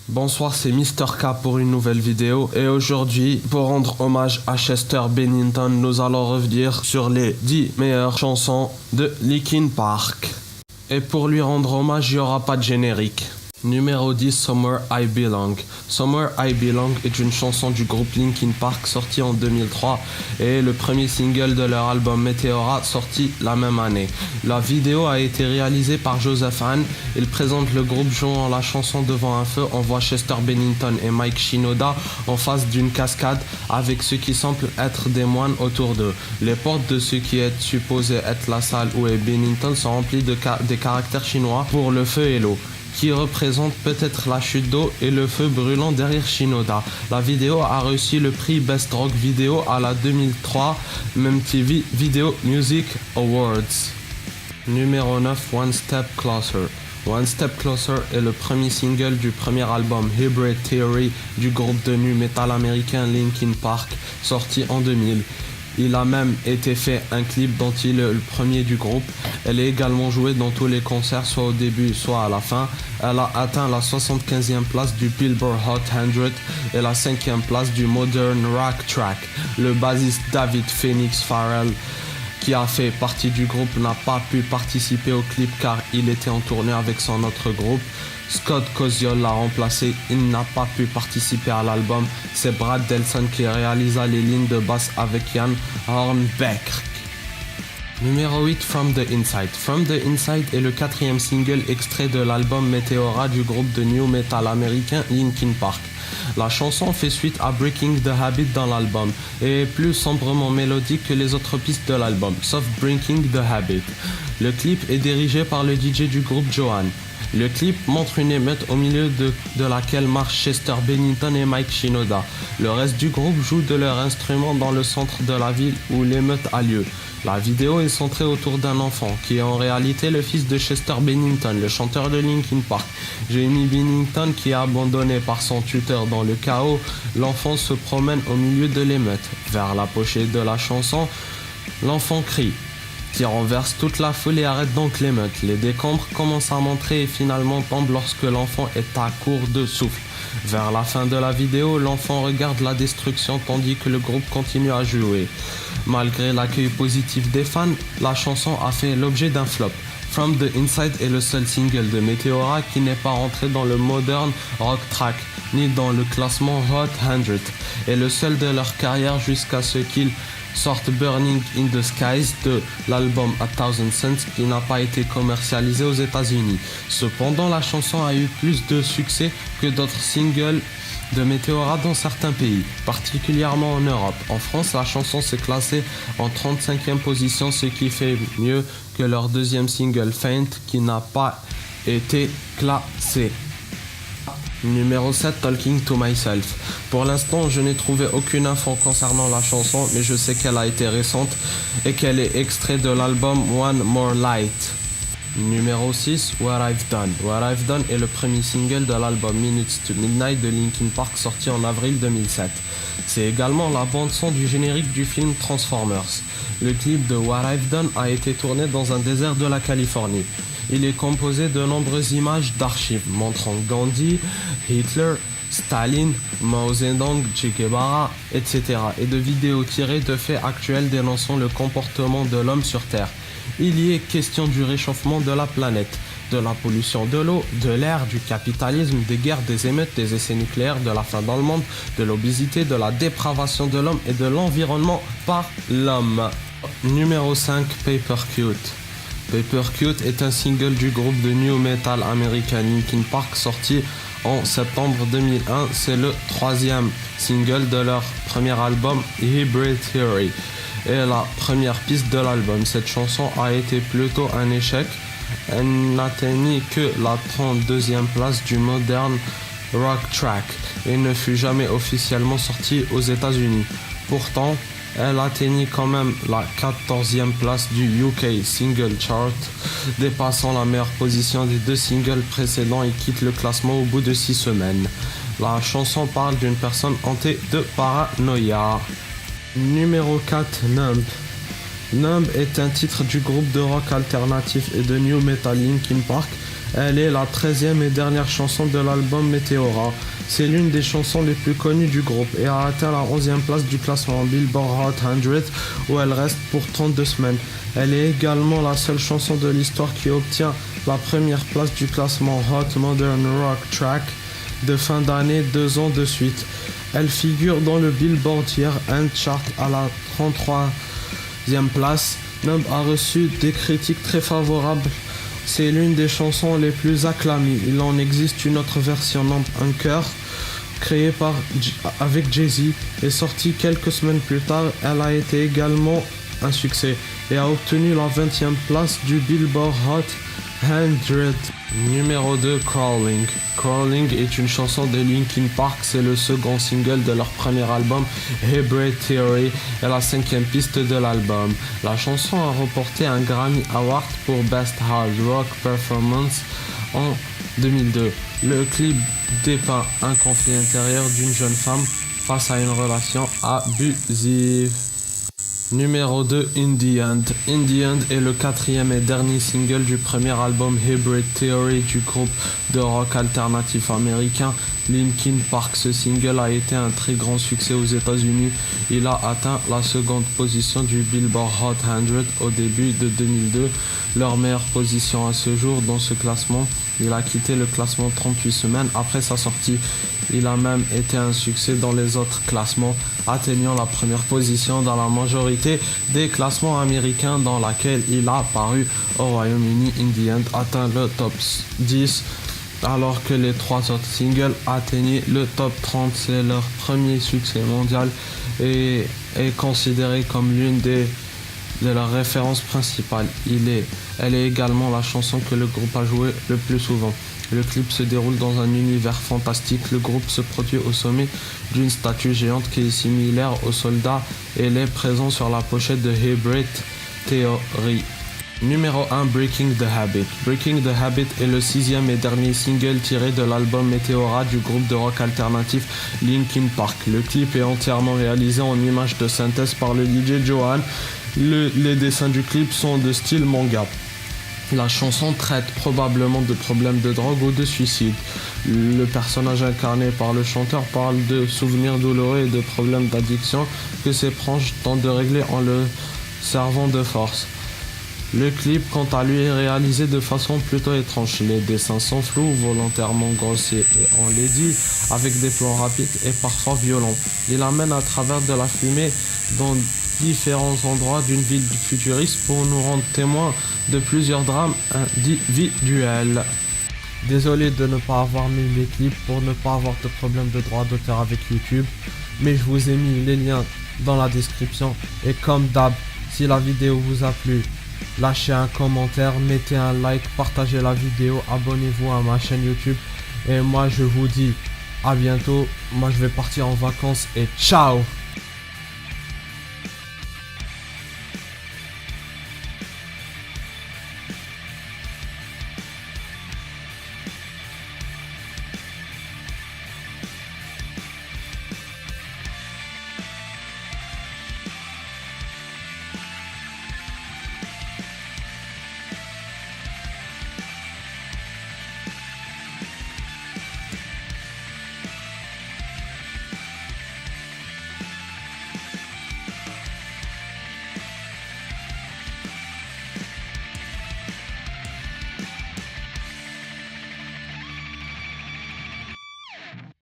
Bonsoir, c'est Mr. K pour une nouvelle vidéo et aujourd'hui, pour rendre hommage à Chester Bennington, nous allons revenir sur les 10 meilleures chansons de Linkin Park. Et pour lui rendre hommage, il n'y aura pas de générique. Numéro 10, Somewhere I Belong. Somewhere I Belong est une chanson du groupe Linkin Park sortie en 2003 et le premier single de leur album Meteora sorti la même année. La vidéo a été réalisée par Joseph Hahn. Il présente le groupe jouant la chanson devant un feu. On voit Chester Bennington et Mike Shinoda en face d'une cascade avec ce qui semble être des moines autour d'eux. Les portes de ce qui est supposé être la salle où est Bennington sont remplies des caractères chinois pour le feu et l'eau, qui représente peut-être la chute d'eau et le feu brûlant derrière Shinoda. La vidéo a reçu le prix Best Rock Video à la 2003 MTV Video Music Awards. Numéro 9, One Step Closer. One Step Closer est le premier single du premier album Hybrid Theory du groupe de nu metal américain Linkin Park, sorti en 2000. Il a même été fait un clip dont il est le premier du groupe. Elle est également jouée dans tous les concerts, soit au début, soit à la fin. Elle a atteint la 75e place du Billboard Hot 100 et la 5e place du Modern Rock Track. Le bassiste David Phoenix Farrell, qui a fait partie du groupe, n'a pas pu participer au clip car il était en tournée avec son autre groupe. Scott Koziol l'a remplacé, il n'a pas pu participer à l'album. C'est Brad Delson qui réalisa les lignes de basse avec Jan Hornbeck. Numéro 8, From the Inside. From the Inside est le quatrième single extrait de l'album Meteora du groupe de new metal américain Linkin Park. La chanson fait suite à Breaking the Habit dans l'album et est plus sombrement mélodique que les autres pistes de l'album, sauf Breaking the Habit. Le clip est dirigé par le DJ du groupe Johan. Le clip montre une émeute au milieu de laquelle marchent Chester Bennington et Mike Shinoda. Le reste du groupe joue de leurs instruments dans le centre de la ville où l'émeute a lieu. La vidéo est centrée autour d'un enfant qui est en réalité le fils de Chester Bennington, le chanteur de Linkin Park. Jamie Bennington, qui est abandonné par son tuteur dans le chaos. L'enfant se promène au milieu de l'émeute. Vers la pochette de la chanson, l'enfant crie, qui renverse toute la foule et arrête donc l'émeute. Les décombres commencent à montrer et finalement tombent lorsque l'enfant est à court de souffle. Vers la fin de la vidéo, l'enfant regarde la destruction tandis que le groupe continue à jouer. Malgré l'accueil positif des fans, la chanson a fait l'objet d'un flop. From the Inside est le seul single de Meteora qui n'est pas rentré dans le Modern Rock Track ni dans le classement Hot 100 et le seul de leur carrière jusqu'à ce qu'ils sortent Burning in the Skies de l'album A Thousand Suns qui n'a pas été commercialisé aux États-Unis. Cependant, la chanson a eu plus de succès que d'autres singles de Meteora dans certains pays, particulièrement en Europe. En France, la chanson s'est classée en 35e position, ce qui fait mieux que leur deuxième single Faint qui n'a pas été classé. Numéro 7, Talking to Myself. Pour l'instant, je n'ai trouvé aucune info concernant la chanson, mais je sais qu'elle a été récente et qu'elle est extrait de l'album One More Light. Numéro 6, What I've Done. What I've Done est le premier single de l'album Minutes to Midnight de Linkin Park sorti en avril 2007. C'est également la bande-son du générique du film Transformers. Le clip de What I've Done a été tourné dans un désert de la Californie. Il est composé de nombreuses images d'archives montrant Gandhi, Hitler, Staline, Mao Zedong, Che Guevara, etc. et de vidéos tirées de faits actuels dénonçant le comportement de l'homme sur Terre. Il y est question du réchauffement de la planète, de la pollution de l'eau, de l'air, du capitalisme, des guerres, des émeutes, des essais nucléaires, de la faim dans le monde, de l'obésité, de la dépravation de l'homme et de l'environnement par l'homme. Numéro 5, Paper Cute. Paper Cute est un single du groupe de new metal américain Linkin Park sorti en septembre 2001. C'est le troisième single de leur premier album Hybrid Theory et la première piste de l'album. Cette chanson a été plutôt un échec. Elle n'atteignit que la 32e place du Modern Rock Track et ne fut jamais officiellement sortie aux États-Unis. Pourtant, elle atteignit quand même la 14e place du UK Single Chart, dépassant la meilleure position des deux singles précédents et quitte le classement au bout de 6 semaines. La chanson parle d'une personne hantée de paranoïa. Numéro 4, Numb. Numb est un titre du groupe de rock alternatif et de new metal Linkin Park. Elle est la 13e et dernière chanson de l'album Meteora. C'est l'une des chansons les plus connues du groupe et a atteint la 11e place du classement Billboard Hot 100 où elle reste pour 32 semaines. Elle est également la seule chanson de l'histoire qui obtient la première place du classement Hot Modern Rock Track de fin d'année 2 ans de suite. Elle figure dans le Billboard Year End Chart à la 33e place. Numb a reçu des critiques très favorables. C'est l'une des chansons les plus acclamées. Il en existe une autre version, Numb Anchor, créée avec Jay-Z et sortie quelques semaines plus tard. Elle a été également un succès et a obtenu la 20e place du Billboard Hot 100. Numéro 2, Crawling. Crawling est une chanson de Linkin Park, c'est le second single de leur premier album Hybrid Theory et la 5e piste de l'album. La chanson a remporté un Grammy Award pour Best Hard Rock Performance en 2002. Le clip dépeint un conflit intérieur d'une jeune femme face à une relation abusive. Numéro 2, In the End. In the End est le 4e et dernier single du premier album Hybrid Theory du groupe de rock alternatif américain Linkin Park. Ce single a été un très grand succès aux États-Unis. Il a atteint la seconde position du Billboard Hot 100 au début de 2002, leur meilleure position à ce jour dans ce classement. Il a quitté le classement 38 semaines après sa sortie. Il a même été un succès dans les autres classements, atteignant la première position dans la majorité des classements américains dans laquelle il a paru au Royaume-Uni. In the End atteint le top 10 alors que les 3 autres singles atteignaient le top 30. C'est leur premier succès mondial et est considéré comme l'une de leurs références principales. Elle est également la chanson que le groupe a jouée le plus souvent. Le clip se déroule dans un univers fantastique. Le groupe se produit au sommet d'une statue géante qui est similaire aux soldats et elle est présente sur la pochette de Hybrid Theory. Numéro 1, Breaking the Habit. Breaking the Habit est le 6e et dernier single tiré de l'album Meteora du groupe de rock alternatif Linkin Park. Le clip est entièrement réalisé en images de synthèse par le DJ Johan. Les dessins du clip sont de style manga. La chanson traite probablement de problèmes de drogue ou de suicide. Le personnage incarné par le chanteur parle de souvenirs douloureux et de problèmes d'addiction que ses proches tentent de régler en le servant de force. Le clip, quant à lui, est réalisé de façon plutôt étrange. Les dessins sont flous, volontairement grossiers et enlaidis, avec des plans rapides et parfois violents. Il amène à travers de la fumée dans différents endroits d'une ville futuriste pour nous rendre témoins de plusieurs drames individuels. Désolé de ne pas avoir mis les clips pour ne pas avoir de problème de droit d'auteur avec YouTube, mais je vous ai mis les liens dans la description et comme d'hab, si la vidéo vous a plu, lâchez un commentaire, mettez un like, partagez la vidéo, abonnez-vous à ma chaîne YouTube et moi je vous dis à bientôt. Moi je vais partir en vacances et ciao.